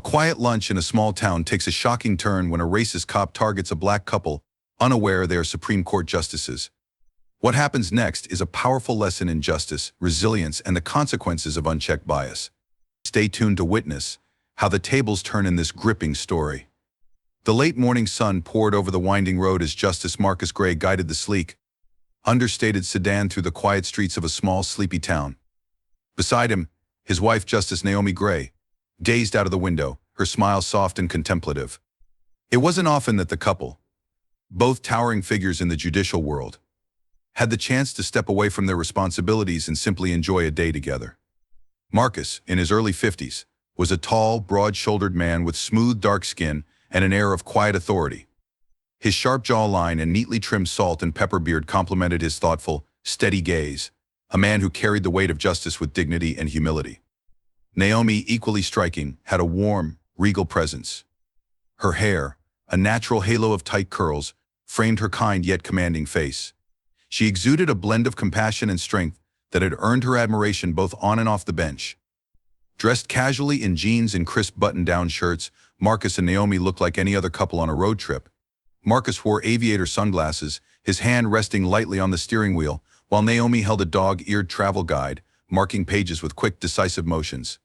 quiet lunch in a small town takes a shocking turn when a racist cop targets a black couple, unaware they are Supreme Court justices. What happens next is a powerful lesson in justice, resilience, and the consequences of unchecked bias. Stay tuned to witness how the tables turn in this gripping story. The late morning sun poured over the winding road as Justice Marcus Gray guided the sleek, understated sedan through the quiet streets of a small, sleepy town. Beside him, his wife, Justice Naomi Gray, gazed out of the window, her smile soft and contemplative. It wasn't often that the couple, both towering figures in the judicial world, had the chance to step away from their responsibilities and simply enjoy a day together. Marcus, in his early 50s, was a tall, broad-shouldered man with smooth, dark skin and an air of quiet authority. His sharp jawline and neatly trimmed salt and pepper beard complemented his thoughtful, steady gaze, a man who carried the weight of justice with dignity and humility. Naomi, equally striking, had a warm, regal presence. Her hair, a natural halo of tight curls, framed her kind yet commanding face. She exuded a blend of compassion and strength that had earned her admiration both on and off the bench. Dressed casually in jeans and crisp button-down shirts, Marcus and Naomi looked like any other couple on a road trip. Marcus wore aviator sunglasses, his hand resting lightly on the steering wheel, while Naomi held a dog-eared travel guide, marking pages with quick, decisive motions.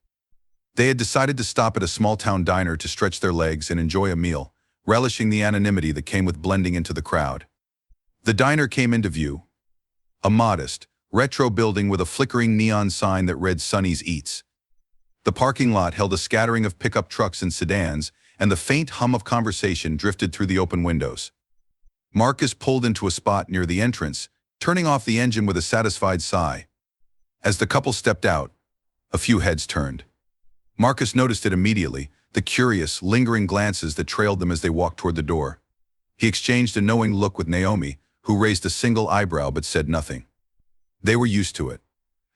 They had decided to stop at a small-town diner to stretch their legs and enjoy a meal, relishing the anonymity that came with blending into the crowd. The diner came into view, a modest, retro building with a flickering neon sign that read Sonny's Eats. The parking lot held a scattering of pickup trucks and sedans, and the faint hum of conversation drifted through the open windows. Marcus pulled into a spot near the entrance, turning off the engine with a satisfied sigh. As the couple stepped out, a few heads turned. Marcus noticed it immediately, the curious, lingering glances that trailed them as they walked toward the door. He exchanged a knowing look with Naomi, who raised a single eyebrow but said nothing. They were used to it.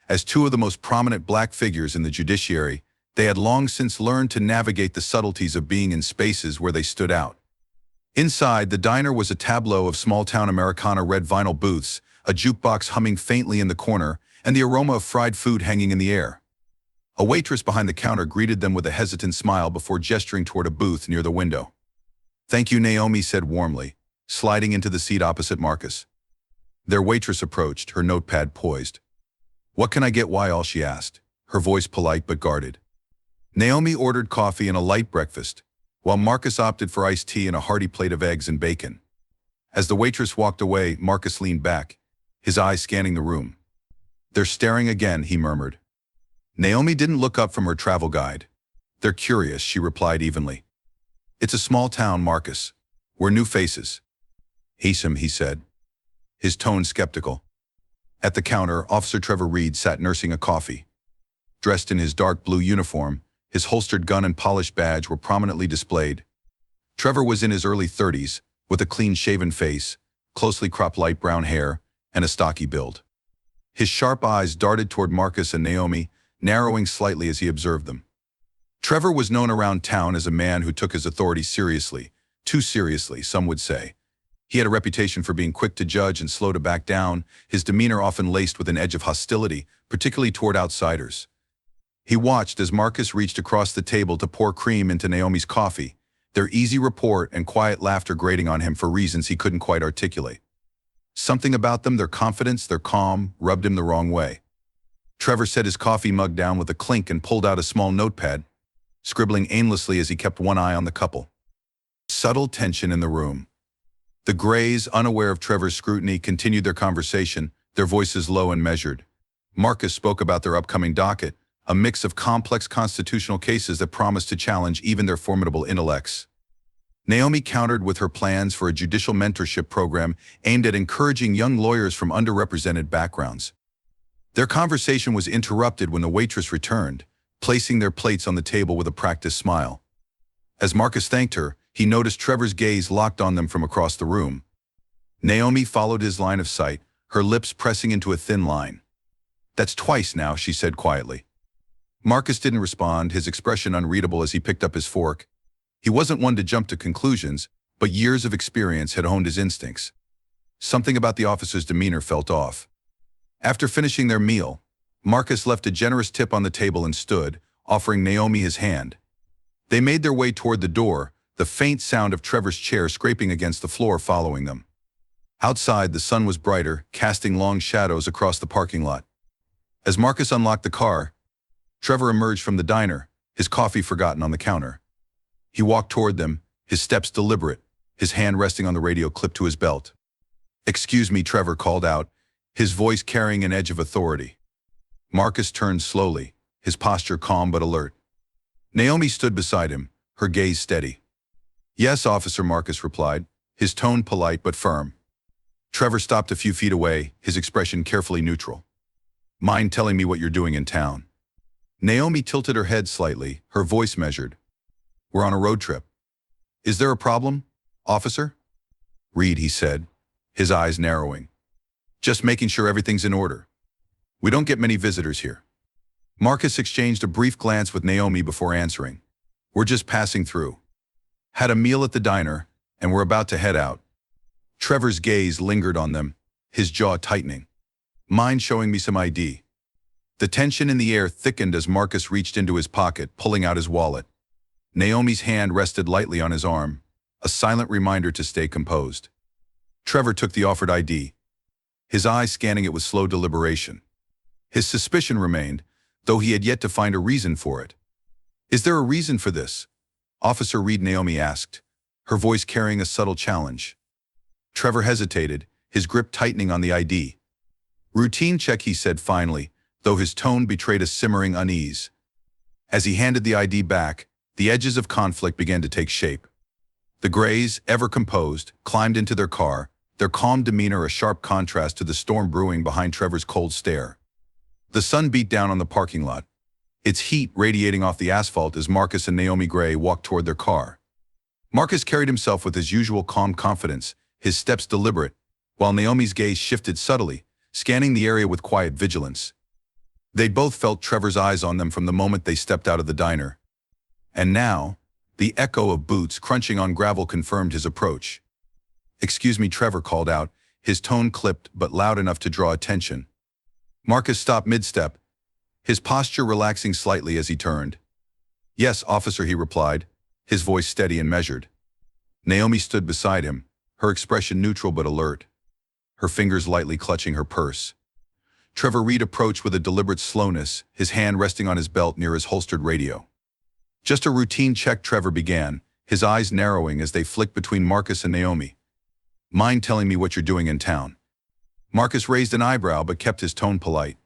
As two of the most prominent black figures in the judiciary, they had long since learned to navigate the subtleties of being in spaces where they stood out. Inside, the diner was a tableau of small-town Americana red vinyl booths, a jukebox humming faintly in the corner, and the aroma of fried food hanging in the air. A waitress behind the counter greeted them with a hesitant smile before gesturing toward a booth near the window. "Thank you," Naomi said warmly, sliding into the seat opposite Marcus. Their waitress approached, her notepad poised. "What can I get, Wyle?" she asked, her voice polite but guarded. Naomi ordered coffee and a light breakfast, while Marcus opted for iced tea and a hearty plate of eggs and bacon. As the waitress walked away, Marcus leaned back, his eyes scanning the room. "They're staring again," he murmured. Naomi didn't look up from her travel guide. "They're curious," she replied evenly. "It's a small town, Marcus. We're new faces." "Hasem," he said, his tone skeptical. At the counter, Officer Trevor Reed sat nursing a coffee. Dressed in his dark blue uniform, his holstered gun and polished badge were prominently displayed. Trevor was in his early 30s, with a clean-shaven face, closely cropped light brown hair, and a stocky build. His sharp eyes darted toward Marcus and Naomi, narrowing slightly as he observed them. Trevor was known around town as a man who took his authority seriously, too seriously, some would say. He had a reputation for being quick to judge and slow to back down, his demeanor often laced with an edge of hostility, particularly toward outsiders. He watched as Marcus reached across the table to pour cream into Naomi's coffee, their easy rapport and quiet laughter grating on him for reasons he couldn't quite articulate. Something about them, their confidence, their calm, rubbed him the wrong way. Trevor set his coffee mug down with a clink and pulled out a small notepad, scribbling aimlessly as he kept one eye on the couple. Subtle tension in the room. The Grays, unaware of Trevor's scrutiny, continued their conversation, their voices low and measured. Marcus spoke about their upcoming docket, a mix of complex constitutional cases that promised to challenge even their formidable intellects. Naomi countered with her plans for a judicial mentorship program aimed at encouraging young lawyers from underrepresented backgrounds. Their conversation was interrupted when the waitress returned, placing their plates on the table with a practiced smile. As Marcus thanked her, he noticed Trevor's gaze locked on them from across the room. Naomi followed his line of sight, her lips pressing into a thin line. "That's twice now," she said quietly. Marcus didn't respond, his expression unreadable as he picked up his fork. He wasn't one to jump to conclusions, but years of experience had honed his instincts. Something about the officer's demeanor felt off. After finishing their meal, Marcus left a generous tip on the table and stood, offering Naomi his hand. They made their way toward the door, the faint sound of Trevor's chair scraping against the floor following them. Outside, the sun was brighter, casting long shadows across the parking lot. As Marcus unlocked the car, Trevor emerged from the diner, his coffee forgotten on the counter. He walked toward them, his steps deliberate, his hand resting on the radio clipped to his belt. "Excuse me," Trevor called out, his voice carrying an edge of authority. Marcus turned slowly, his posture calm but alert. Naomi stood beside him, her gaze steady. "Yes, officer," Marcus replied, his tone polite but firm. Trevor stopped a few feet away, his expression carefully neutral. "Mind telling me what you're doing in town?" Naomi tilted her head slightly, her voice measured. "We're on a road trip." "Is there a problem, officer?" "Reed," he said, his eyes narrowing. "Just making sure everything's in order. We don't get many visitors here." Marcus exchanged a brief glance with Naomi before answering. "We're just passing through. Had a meal at the diner, and we're about to head out." Trevor's gaze lingered on them, his jaw tightening. "Mind showing me some ID?" The tension in the air thickened as Marcus reached into his pocket, pulling out his wallet. Naomi's hand rested lightly on his arm, a silent reminder to stay composed. Trevor took the offered ID, his eyes scanning it with slow deliberation. His suspicion remained, though he had yet to find a reason for it. "Is there a reason for this, Officer Reed?" Naomi asked, her voice carrying a subtle challenge. Trevor hesitated, his grip tightening on the ID. "Routine check," he said finally, though his tone betrayed a simmering unease. As he handed the ID back, the edges of conflict began to take shape. The Grays, ever composed, climbed into their car, their calm demeanor a sharp contrast to the storm brewing behind Trevor's cold stare. The sun beat down on the parking lot, its heat radiating off the asphalt as Marcus and Naomi Gray walked toward their car. Marcus carried himself with his usual calm confidence, his steps deliberate, while Naomi's gaze shifted subtly, scanning the area with quiet vigilance. They both felt Trevor's eyes on them from the moment they stepped out of the diner. And now, the echo of boots crunching on gravel confirmed his approach. "Excuse me," Trevor called out, his tone clipped but loud enough to draw attention. Marcus stopped mid-step, his posture relaxing slightly as he turned. "Yes, officer," he replied, his voice steady and measured. Naomi stood beside him, her expression neutral but alert, her fingers lightly clutching her purse. Trevor Reed approached with a deliberate slowness, his hand resting on his belt near his holstered radio. "Just a routine check," Trevor began, his eyes narrowing as they flicked between Marcus and Naomi. "Mind telling me what you're doing in town?" Marcus raised an eyebrow but kept his tone polite.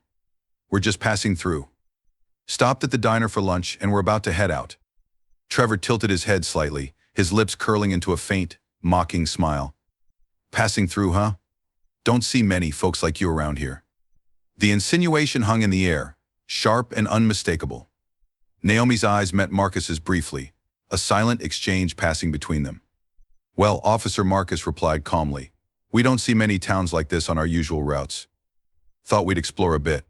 "We're just passing through. Stopped at the diner for lunch and we're about to head out." Trevor tilted his head slightly, his lips curling into a faint, mocking smile. "Passing through, huh? Don't see many folks like you around here." The insinuation hung in the air, sharp and unmistakable. Naomi's eyes met Marcus's briefly, a silent exchange passing between them. "Well, Officer," Marcus replied calmly, "we don't see many towns like this on our usual routes. Thought we'd explore a bit."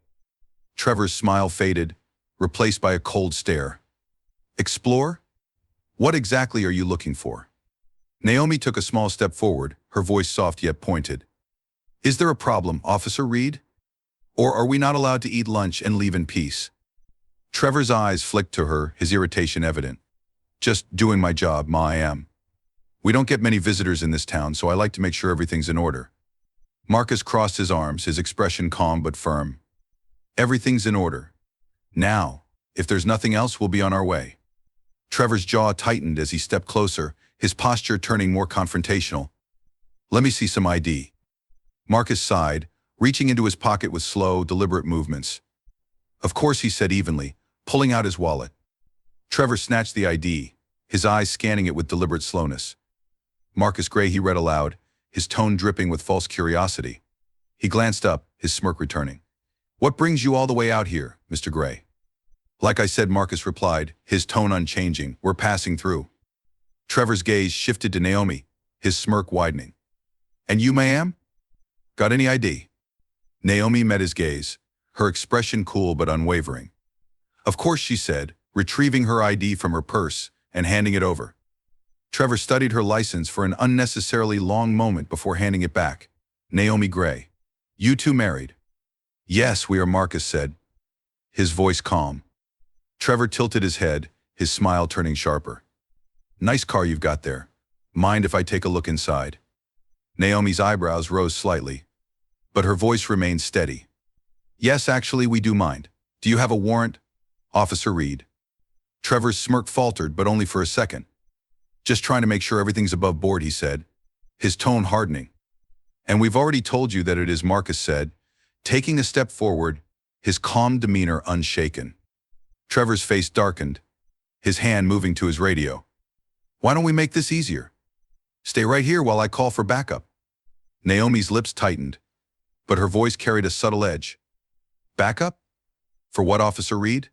Trevor's smile faded, replaced by a cold stare. "Explore? What exactly are you looking for?" Naomi took a small step forward, her voice soft yet pointed. "Is there a problem, Officer Reed? Or are we not allowed to eat lunch and leave in peace?" Trevor's eyes flicked to her, his irritation evident. "Just doing my job, Ma, I am. We don't get many visitors in this town, so I like to make sure everything's in order." Marcus crossed his arms, his expression calm but firm. "Everything's in order. Now, if there's nothing else, we'll be on our way." Trevor's jaw tightened as he stepped closer, his posture turning more confrontational. "Let me see some ID." Marcus sighed, reaching into his pocket with slow, deliberate movements. "Of course," he said evenly, pulling out his wallet. Trevor snatched the ID, his eyes scanning it with deliberate slowness. "Marcus Gray," he read aloud, his tone dripping with false curiosity. He glanced up, his smirk returning. "What brings you all the way out here, Mr. Gray?" "Like I said," Marcus replied, his tone unchanging, "we're passing through." Trevor's gaze shifted to Naomi, his smirk widening. "And you, ma'am? Got any ID?" Naomi met his gaze, her expression cool but unwavering. "Of course," she said, retrieving her ID from her purse and handing it over. Trevor studied her license for an unnecessarily long moment before handing it back. "Naomi Gray. You two married?" "Yes, we are," Marcus said, his voice calm. Trevor tilted his head, his smile turning sharper. Nice car you've got there. Mind if I take a look inside? Naomi's eyebrows rose slightly, but her voice remained steady. Yes, actually, we do mind. Do you have a warrant? Officer Reed. Trevor's smirk faltered, but only for a second. Just trying to make sure everything's above board, he said, his tone hardening. And we've already told you that it is, Marcus said, taking a step forward, his calm demeanor unshaken. Trevor's face darkened, his hand moving to his radio. Why don't we make this easier? Stay right here while I call for backup. Naomi's lips tightened, but her voice carried a subtle edge. Backup? For what, Officer Reed?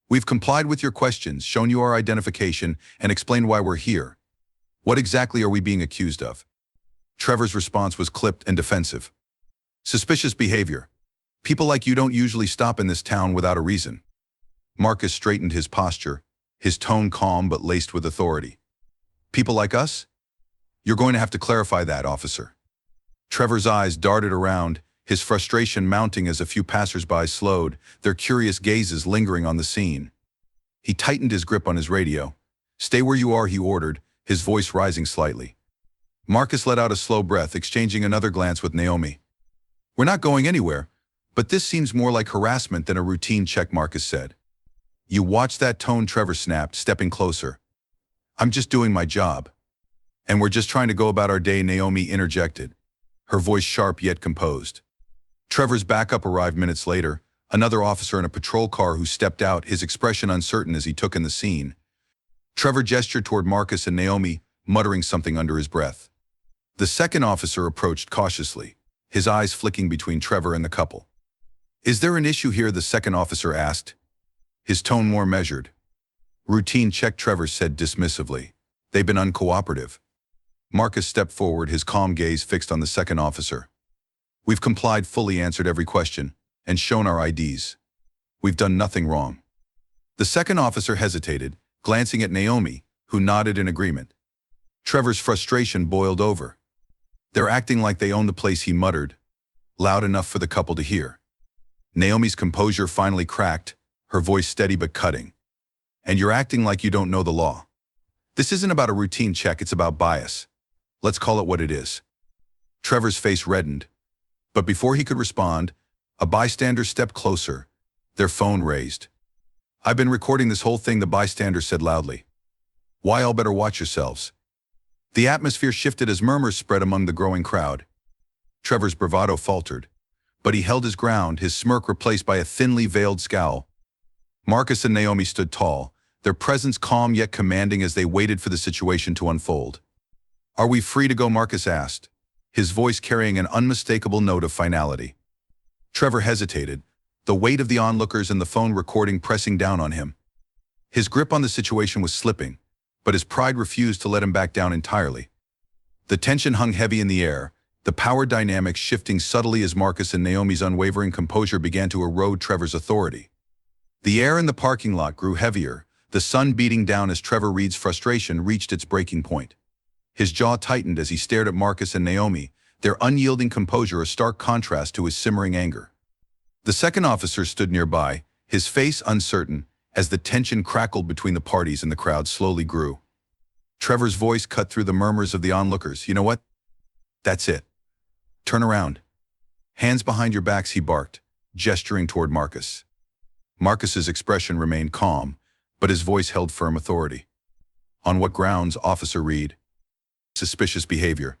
We've complied with your questions, shown you our identification, and explained why we're here. What exactly are we being accused of? Trevor's response was clipped and defensive. Suspicious behavior. People like you don't usually stop in this town without a reason. Marcus straightened his posture, his tone calm but laced with authority. People like us? You're going to have to clarify that, officer. Trevor's eyes darted around, his frustration mounting as a few passers-by slowed, their curious gazes lingering on the scene. He tightened his grip on his radio. Stay where you are, he ordered, his voice rising slightly. Marcus let out a slow breath, exchanging another glance with Naomi. We're not going anywhere, but this seems more like harassment than a routine check, Marcus said. You watch that tone, Trevor snapped, stepping closer. I'm just doing my job. And we're just trying to go about our day, Naomi interjected, her voice sharp yet composed. Trevor's backup arrived minutes later, another officer in a patrol car who stepped out, his expression uncertain as he took in the scene. Trevor gestured toward Marcus and Naomi, muttering something under his breath. The second officer approached cautiously, his eyes flicking between Trevor and the couple. Is there an issue here? The second officer asked, his tone more measured. Routine check, Trevor said dismissively. They've been uncooperative. Marcus stepped forward, his calm gaze fixed on the second officer. We've complied fully, answered every question, and shown our IDs. We've done nothing wrong. The second officer hesitated, glancing at Naomi, who nodded in agreement. Trevor's frustration boiled over. They're acting like they own the place, he muttered, loud enough for the couple to hear. Naomi's composure finally cracked, her voice steady but cutting. And you're acting like you don't know the law. This isn't about a routine check, it's about bias. Let's call it what it is. Trevor's face reddened, but before he could respond, a bystander stepped closer, their phone raised. I've been recording this whole thing, the bystander said loudly. Why, all better watch yourselves. The atmosphere shifted as murmurs spread among the growing crowd. Trevor's bravado faltered, but he held his ground, his smirk replaced by a thinly veiled scowl. Marcus and Naomi stood tall, their presence calm yet commanding as they waited for the situation to unfold. Are we free to go? Marcus asked, his voice carrying an unmistakable note of finality. Trevor hesitated, the weight of the onlookers and the phone recording pressing down on him. His grip on the situation was slipping, but his pride refused to let him back down entirely. The tension hung heavy in the air, the power dynamics shifting subtly as Marcus and Naomi's unwavering composure began to erode Trevor's authority. The air in the parking lot grew heavier, the sun beating down as Trevor Reed's frustration reached its breaking point. His jaw tightened as he stared at Marcus and Naomi, their unyielding composure a stark contrast to his simmering anger. The second officer stood nearby, his face uncertain, as the tension crackled between the parties and the crowd slowly grew. Trevor's voice cut through the murmurs of the onlookers. You know what? That's it. Turn around. Hands behind your backs, he barked, gesturing toward Marcus. Marcus's expression remained calm, but his voice held firm authority. On what grounds, Officer Reed? Suspicious behavior.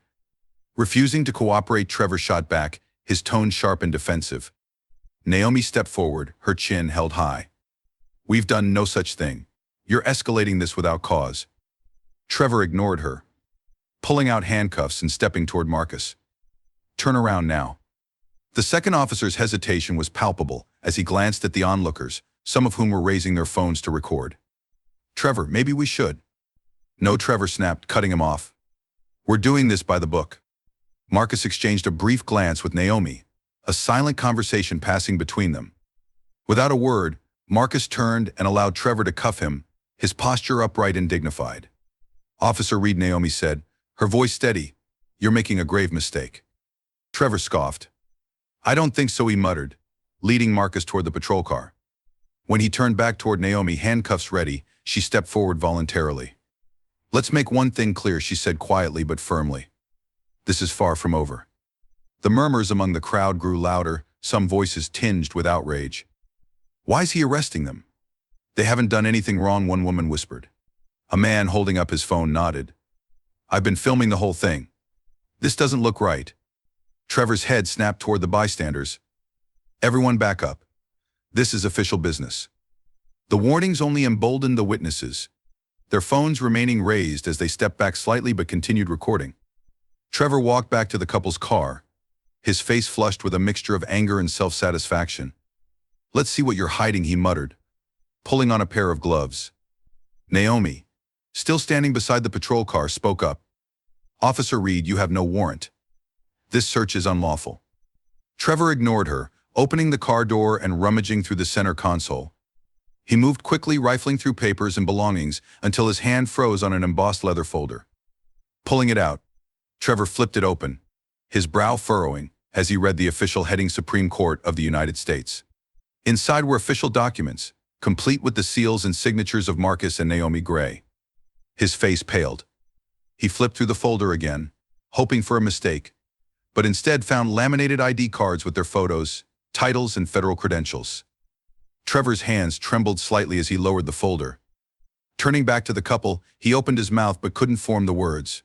Refusing to cooperate, Trevor shot back, his tone sharp and defensive. Naomi stepped forward, her chin held high. We've done no such thing. You're escalating this without cause. Trevor ignored her, pulling out handcuffs and stepping toward Marcus. Turn around now. The second officer's hesitation was palpable as he glanced at the onlookers, some of whom were raising their phones to record. Trevor, maybe we should. No, Trevor snapped, cutting him off. We're doing this by the book. Marcus exchanged a brief glance with Naomi, a silent conversation passing between them. Without a word, Marcus turned and allowed Trevor to cuff him, his posture upright and dignified. Officer Reed, Naomi said, her voice steady, you're making a grave mistake. Trevor scoffed. I don't think so, he muttered, leading Marcus toward the patrol car. When he turned back toward Naomi, handcuffs ready, she stepped forward voluntarily. "Let's make one thing clear," she said quietly but firmly. "This is far from over." The murmurs among the crowd grew louder, some voices tinged with outrage. "Why's he arresting them? They haven't done anything wrong," one woman whispered. A man holding up his phone nodded. "I've been filming the whole thing. This doesn't look right." Trevor's head snapped toward the bystanders. "Everyone back up. This is official business." The warnings only emboldened the witnesses, their phones remaining raised as they stepped back slightly but continued recording. Trevor walked back to the couple's car, his face flushed with a mixture of anger and self-satisfaction. "Let's see what you're hiding," he muttered, pulling on a pair of gloves. Naomi, still standing beside the patrol car, spoke up. "Officer Reed, you have no warrant. This search is unlawful." Trevor ignored her, opening the car door and rummaging through the center console. He moved quickly, rifling through papers and belongings until his hand froze on an embossed leather folder. Pulling it out, Trevor flipped it open, his brow furrowing as he read the official heading, "Supreme Court of the United States." Inside were official documents, complete with the seals and signatures of Marcus and Naomi Gray. His face paled. He flipped through the folder again, hoping for a mistake, but instead found laminated ID cards with their photos, titles, and federal credentials. Trevor's hands trembled slightly as he lowered the folder. Turning back to the couple, he opened his mouth but couldn't form the words.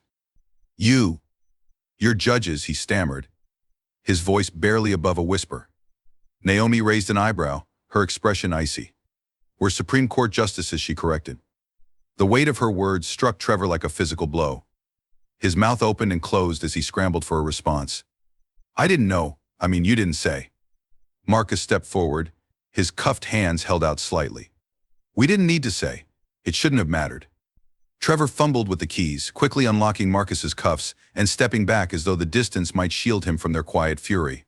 You're judges," he stammered, his voice barely above a whisper. Naomi raised an eyebrow, her expression icy. "We're Supreme Court justices," she corrected. The weight of her words struck Trevor like a physical blow. His mouth opened and closed as he scrambled for a response. "I didn't know. You didn't say." Marcus stepped forward, his cuffed hands held out slightly. "We didn't need to say. It shouldn't have mattered." Trevor fumbled with the keys, quickly unlocking Marcus's cuffs and stepping back as though the distance might shield him from their quiet fury.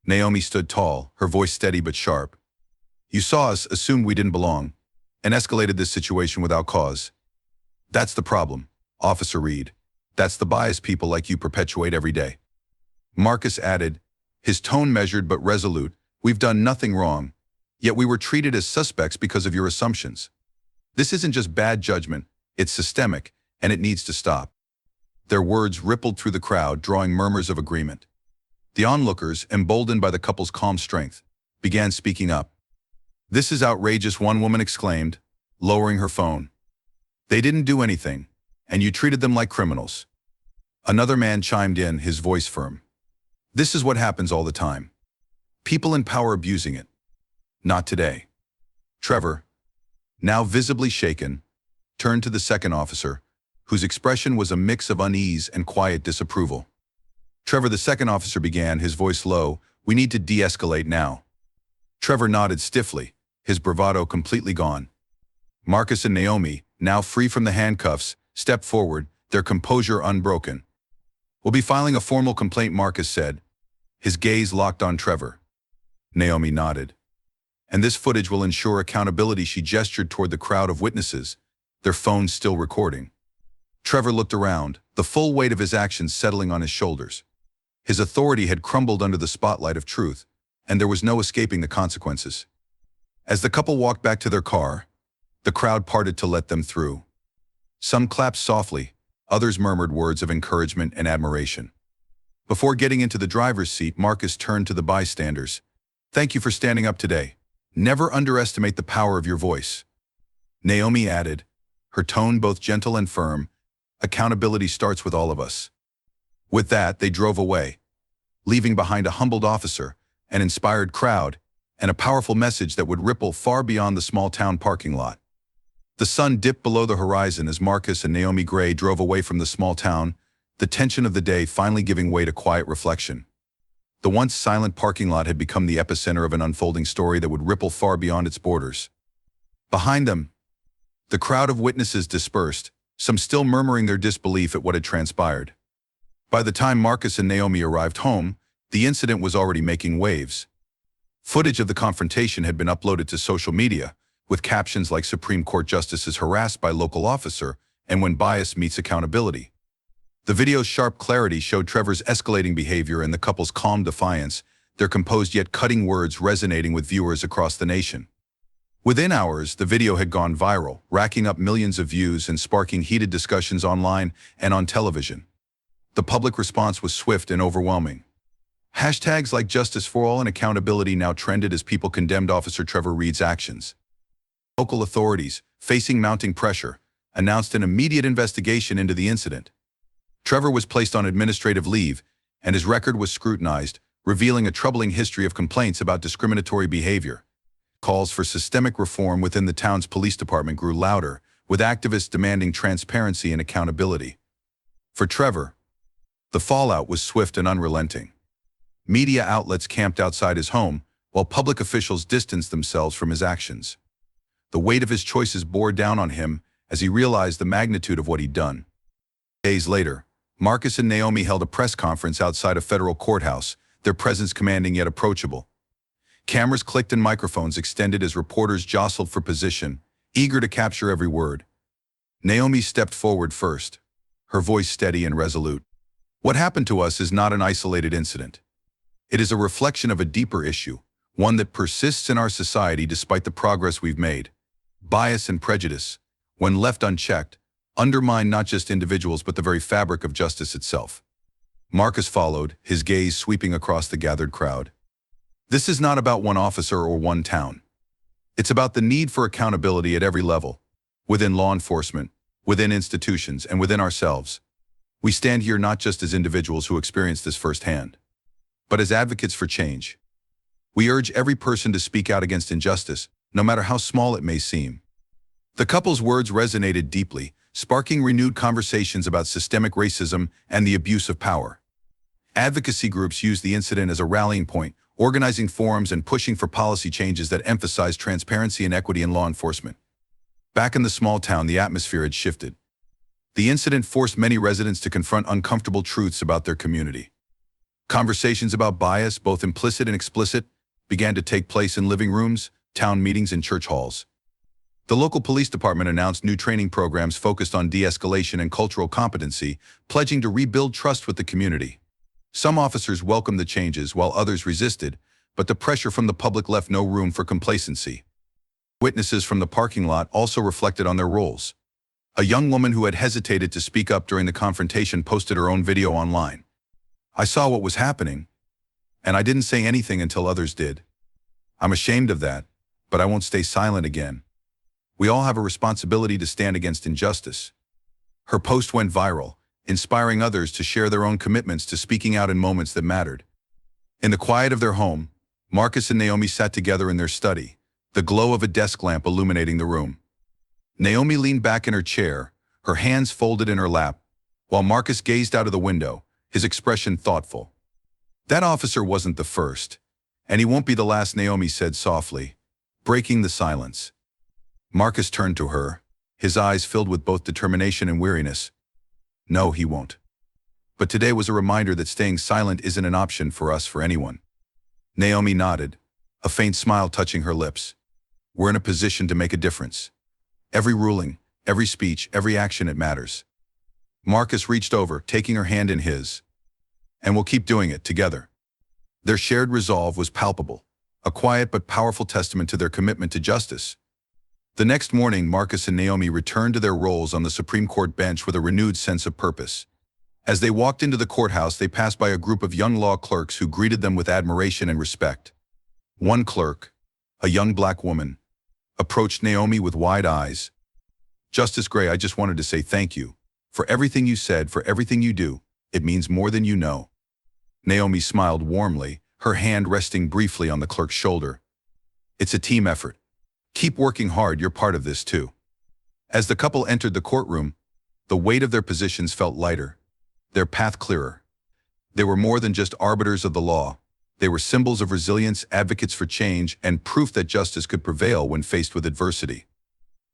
Naomi stood tall, her voice steady but sharp. "You saw us, assumed we didn't belong, and escalated this situation without cause. That's the problem, Officer Reed. That's the bias people like you perpetuate every day." Marcus added, his tone measured but resolute, "We've done nothing wrong, yet we were treated as suspects because of your assumptions. This isn't just bad judgment, it's systemic, and it needs to stop." Their words rippled through the crowd, drawing murmurs of agreement. The onlookers, emboldened by the couple's calm strength, began speaking up. "This is outrageous," one woman exclaimed, lowering her phone. "They didn't do anything, and you treated them like criminals." Another man chimed in, his voice firm. "This is what happens all the time. People in power abusing it. Not today." Trevor, now visibly shaken, turned to the second officer, whose expression was a mix of unease and quiet disapproval. "Trevor," the second officer began, his voice low, "we need to de-escalate now." Trevor nodded stiffly, his bravado completely gone. Marcus and Naomi, now free from the handcuffs, stepped forward, their composure unbroken. "We'll be filing a formal complaint," Marcus said, his gaze locked on Trevor. Naomi nodded. "And this footage will ensure accountability," she gestured toward the crowd of witnesses, their phones still recording. Trevor looked around, the full weight of his actions settling on his shoulders. His authority had crumbled under the spotlight of truth, and there was no escaping the consequences. As the couple walked back to their car, the crowd parted to let them through. Some clapped softly, others murmured words of encouragement and admiration. Before getting into the driver's seat, Marcus turned to the bystanders. "Thank you for standing up today. Never underestimate the power of your voice." Naomi added, her tone both gentle and firm, "Accountability starts with all of us." With that, they drove away, leaving behind a humbled officer, an inspired crowd, and a powerful message that would ripple far beyond the small-town parking lot. The sun dipped below the horizon as Marcus and Naomi Gray drove away from the small town, the tension of the day finally giving way to quiet reflection. The once silent parking lot had become the epicenter of an unfolding story that would ripple far beyond its borders. Behind them, the crowd of witnesses dispersed, some still murmuring their disbelief at what had transpired. By the time Marcus and Naomi arrived home, the incident was already making waves. Footage of the confrontation had been uploaded to social media, with captions like "Supreme Court justices harassed by local officer," and "When bias meets accountability." The video's sharp clarity showed Trevor's escalating behavior and the couple's calm defiance, their composed yet cutting words resonating with viewers across the nation. Within hours, the video had gone viral, racking up millions of views and sparking heated discussions online and on television. The public response was swift and overwhelming. Hashtags like Justice for All and accountability now trended as people condemned Officer Trevor Reed's actions. Local authorities, facing mounting pressure, announced an immediate investigation into the incident. Trevor was placed on administrative leave, and his record was scrutinized, revealing a troubling history of complaints about discriminatory behavior. Calls for systemic reform within the town's police department grew louder, with activists demanding transparency and accountability. For Trevor, the fallout was swift and unrelenting. Media outlets camped outside his home, while public officials distanced themselves from his actions. The weight of his choices bore down on him as he realized the magnitude of what he'd done. Days later, Marcus and Naomi held a press conference outside a federal courthouse, their presence commanding yet approachable. Cameras clicked and microphones extended as reporters jostled for position, eager to capture every word. Naomi stepped forward first, her voice steady and resolute. What happened to us is not an isolated incident. It is a reflection of a deeper issue, one that persists in our society despite the progress we've made. Bias and prejudice, when left unchecked, undermine not just individuals but the very fabric of justice itself. Marcus followed, his gaze sweeping across the gathered crowd. This is not about one officer or one town. It's about the need for accountability at every level, within law enforcement, within institutions, and within ourselves. We stand here not just as individuals who experience this firsthand, but as advocates for change. We urge every person to speak out against injustice, no matter how small it may seem. The couple's words resonated deeply, sparking renewed conversations about systemic racism and the abuse of power. Advocacy groups used the incident as a rallying point, organizing forums and pushing for policy changes that emphasize transparency and equity in law enforcement. Back in the small town, the atmosphere had shifted. The incident forced many residents to confront uncomfortable truths about their community. Conversations about bias, both implicit and explicit, began to take place in living rooms, town meetings, and church halls. The local police department announced new training programs focused on de-escalation and cultural competency, pledging to rebuild trust with the community. Some officers welcomed the changes while others resisted, but the pressure from the public left no room for complacency. Witnesses from the parking lot also reflected on their roles. A young woman who had hesitated to speak up during the confrontation posted her own video online. "I saw what was happening, and I didn't say anything until others did. I'm ashamed of that, but I won't stay silent again. We all have a responsibility to stand against injustice." Her post went viral, inspiring others to share their own commitments to speaking out in moments that mattered. In the quiet of their home, Marcus and Naomi sat together in their study, the glow of a desk lamp illuminating the room. Naomi leaned back in her chair, her hands folded in her lap, while Marcus gazed out of the window, his expression thoughtful. "That officer wasn't the first, and he won't be the last," Naomi said softly, breaking the silence. Marcus turned to her, his eyes filled with both determination and weariness. "No, he won't. But today was a reminder that staying silent isn't an option for us, for anyone." Naomi nodded, a faint smile touching her lips. "We're in a position to make a difference. Every ruling, every speech, every action, it matters." Marcus reached over, taking her hand in his. "And we'll keep doing it together." Their shared resolve was palpable, a quiet but powerful testament to their commitment to justice. The next morning, Marcus and Naomi returned to their roles on the Supreme Court bench with a renewed sense of purpose. As they walked into the courthouse, they passed by a group of young law clerks who greeted them with admiration and respect. One clerk, a young black woman, approached Naomi with wide eyes. "Justice Gray, I just wanted to say thank you. For everything you said, for everything you do. It means more than you know." Naomi smiled warmly, her hand resting briefly on the clerk's shoulder. "It's a team effort. Keep working hard, you're part of this too." As the couple entered the courtroom, the weight of their positions felt lighter, their path clearer. They were more than just arbiters of the law. They were symbols of resilience, advocates for change, and proof that justice could prevail when faced with adversity.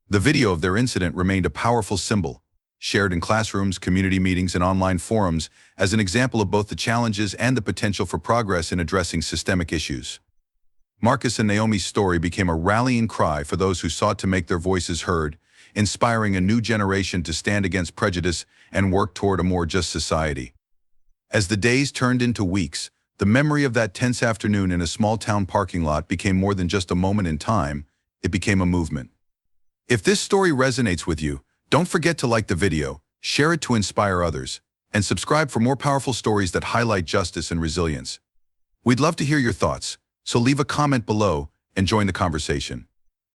The video of their incident remained a powerful symbol, shared in classrooms, community meetings, and online forums as an example of both the challenges and the potential for progress in addressing systemic issues. Marcus and Naomi's story became a rallying cry for those who sought to make their voices heard, inspiring a new generation to stand against prejudice and work toward a more just society. As the days turned into weeks, the memory of that tense afternoon in a small town parking lot became more than just a moment in time. it became a movement. If this story resonates with you, don't forget to like the video, share it to inspire others, and subscribe for more powerful stories that highlight justice and resilience. We'd love to hear your thoughts, so leave a comment below and join the conversation.